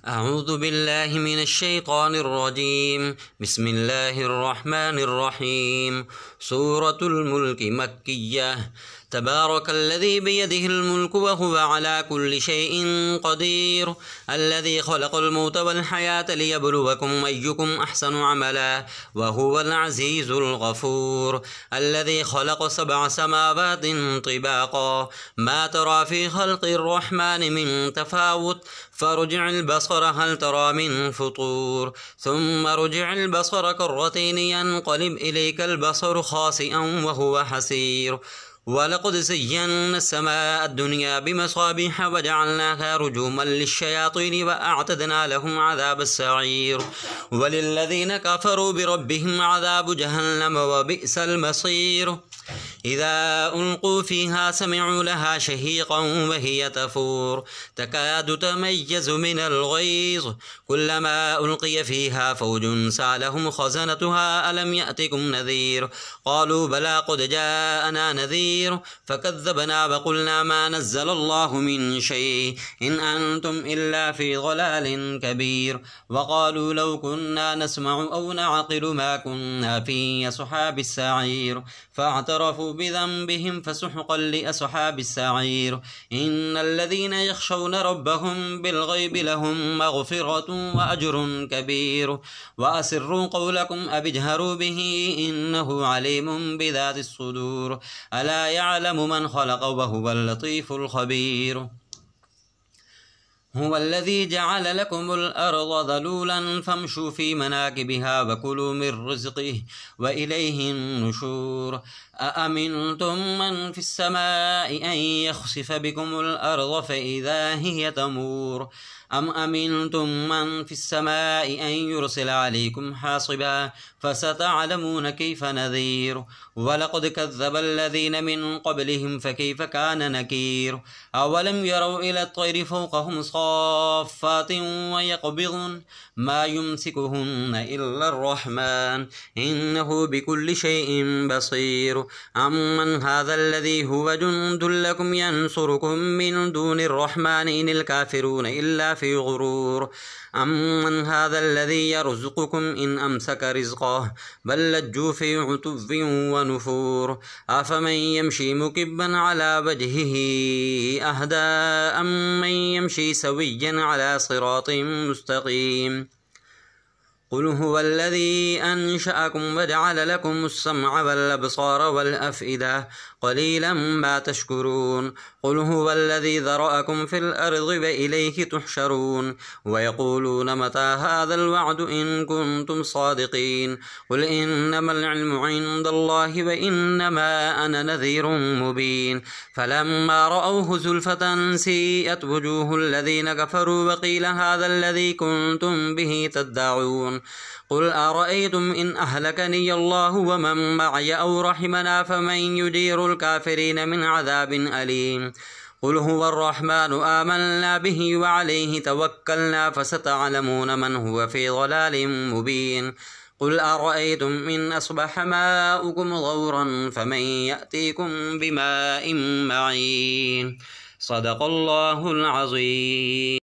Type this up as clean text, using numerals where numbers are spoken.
अऊज़ु बिल्लाहि मिनश्शैतानिर्रजीम बिस्मिल्लाहिर्रहमानिर्रहीम सूरतुल मुल्क मक्किय्यह तबारकल्लज़ी बियदिहिल मुल्कु व हुवा अला कुल्लि शैइन क़दीर अल्लज़ी ख़लक़ल मौत वल हयात लियब्लुवकुम अय्युकुम अहसनु अमला व हुवल अज़ीज़ुल गफ़ूर अल्लज़ी ख़लक़ सबअ समावातिन तिबाक़ा मा तरा फ़ी ख़ल्क़िर रहमानि मिन तफ़ावुत फ़र्जिअल बसर हल तरा मिन फ़ुतूर सुम्मा रुजिअल बसर कर्रतैन यनक़लिब इलैकल बसरु ख़ासिअन व हुवा हसीर वलक़द ज़य्यन्ना अस्समाअ दुनिया बिमसाबिह व जअलनाहा रुजूमन लिश्शयातीन व अअतदना लहुम अज़ाबस सईर वलिल्लज़ीन कफ़रू बिरब्बिहिम अज़ाबु जहन्नम व बि'सल मसीर इज़ा उल्क़ू फ़ीहा समिअू लहा शहीक़न व हिय तफ़ूर तकादु तमय्यज़ु मिनल ग़ैज़ कुल्लमा उल्क़िय फ़ीहा फ़ौजुन सअलहुम ख़ज़नतुहा अलम यअतिकुम नज़ीर क़ालू बला क़द जाअना नज़ीर फ़कज़्ज़बना व क़ुलना मा नज़्ज़लल्लाहु मिन शैइन इन अंतुम इल्ला फ़ी ज़लालिन कबीर व क़ालू लौ कुन्ना नस्मअु औ नअक़िलु मा कुन्ना फ़ी अस्हाबिस सईर फ़अतरफ़ू बिज़ंबिहिम फ़सुहक़न लिअस्हाबिस सईर इन्नल्लज़ीन यख़शौना रब्बहुम बिलग़ैबि लहुम मग़फ़िरतुन व अज्रुन कबीर व अस्सिर्रू क़ौलकुम अव इजहरू बिही इन्नहु अलीमुम बिज़ातिस सुदूर अला यअलमु मन ख़लक़ व हुवल लतीफ़ुल ख़बीर हुवल्लज़ी जअल लकुमुल अर्ज़ ज़लूलन फ़म्शू फ़ी मनाकिबिहा व कुलू मिर रिज़्क़िही व इलैहिन नुशूर अअमिनतुम मन फ़िस समाइ अन यख़सिफ़ बिकुमुल अर्ज़ फ़इज़ा हिय तमूर अम अमिनतुम मन फ़िस समाइ अन युरसिल अलैकुम हासिबा फ़सतअलमून कैफ़ नज़ीर वलक़द कज़्ज़बल्लज़ीन मिन क़ब्लिहिम फ़कैफ़ कान नकीर अवलम यरौ इलत तैरि फ़ौक़हुम साफ़्फ़ातिन व यक़बिज़न मा युमसिकुहुन्ना इल्लर रहमान इन्नहु बिकुल्लि शैइन बसीर अम्मन हाज़ल्लज़ी हुव जुन्दुल लकुम यंसुरुकुम मिन दूनिर रहमान इनिल काफ़िरून इल्ला फ़ी गुरूर अम्मन हाज़ल्लज़ी यरज़ुकुकुम इन अमसक रिज़्क़हु बल लज्जू फ़ी उतुव्विन व नुफ़ूर अफ़मन यमशी मुकिब्बन अला वजहिही अहदा अम्मन यमशी सविय्यन अला सिरातिन मुस्तक़ीम क़ुल हुवल्लज़ी अंशअकुम व जअल लकुमुस्समअ वल अब्सार वल अफ़इदा क़लीलन मा तशकुरून क़ुल हुवल्लज़ी ज़रअकुम फ़िल अर्ज़ि व इलैहि तुहशरून व यक़ूलून मता हाज़ल वअदु इन कुन्तुम सादिक़ीन क़ुल इन्नमल इल्मु इन्दल्लाहि व इन्नमा अना नज़ीरुम मुबीन फ़लम्मा रअवहु ज़ुल्फ़तन सीअत वुजूहुल्लज़ीन कफ़रू व क़ील हाज़ल्लज़ी कुन्तुम बिही तद्दअून क़ुल अरअय्तुम इन अहलकनी अल्लाहु व मन मअय औ रहिमना फमन युजीरुल काफ़िरीन मिन अज़ाबिन अलीम क़ुल हुवर्रहमानु आमन्ना बिही व अलैहि तवक्कलना फ़सतअलमून मन हुव फ़ी ज़लालिम मुबीन क़ुल अरअय्तुम इन अस्बह माउकुम गौरन फमन यअतीकुम बिमाइन मईन सदक़ल्लाहुल अज़ीम।